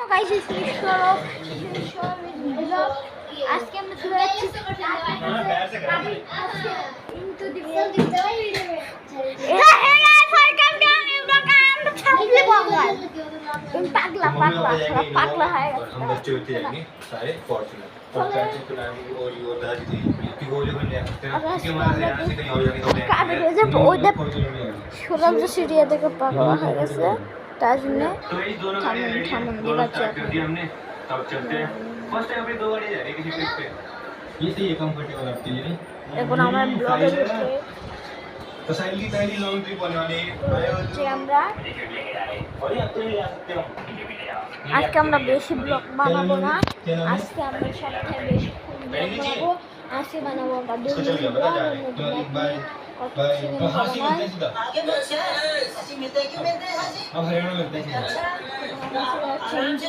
guys আজকে আমরা চলে যাচ্ছি पागला पागला पागला है हम बच्चे होते जाएंगे सारे फॉर्चूनर और चाची को लाएंगे और ये और दादी जी कि गोली बन जाए क्योंकि हमारे यहाँ से कहीं और जाने का কাবে গেছে ওইটা শুনলাম যে সিরিয়া থেকে পাগলা হয়ে গেছে তার জন্য तो ये दोनों गाड़ियां रेडी हैं दोनों स्टार्ट कर दी हमने अब चलते हैं फर्स्ट टाइम अपनी दो गाड़ियां जा रही किसी ट्रिप पे ये सही है कंफर्टेबल आपके लिए नहीं এখন আমার ব্লগে ঢুকে तो साइली पहली लॉन्ग ट्रिप होने वाली है যে আমরা और ये आप तो नहीं जा सकते हो আজকে আমরা বেশি ব্লগ বানাবো না আজকে আমরা সবথেকে বেশি ব্লগ বানাবো আজকে বানাবো আমরা দুই चल गया बता जा रहे हैं तो एक बाय बाय तो हासी मिलते हैं सीधा आगे बढ़ हासी मिलते हैं क्यों मिलते हैं हासी अब हरियाणा मिलते हैं सीधा আমরা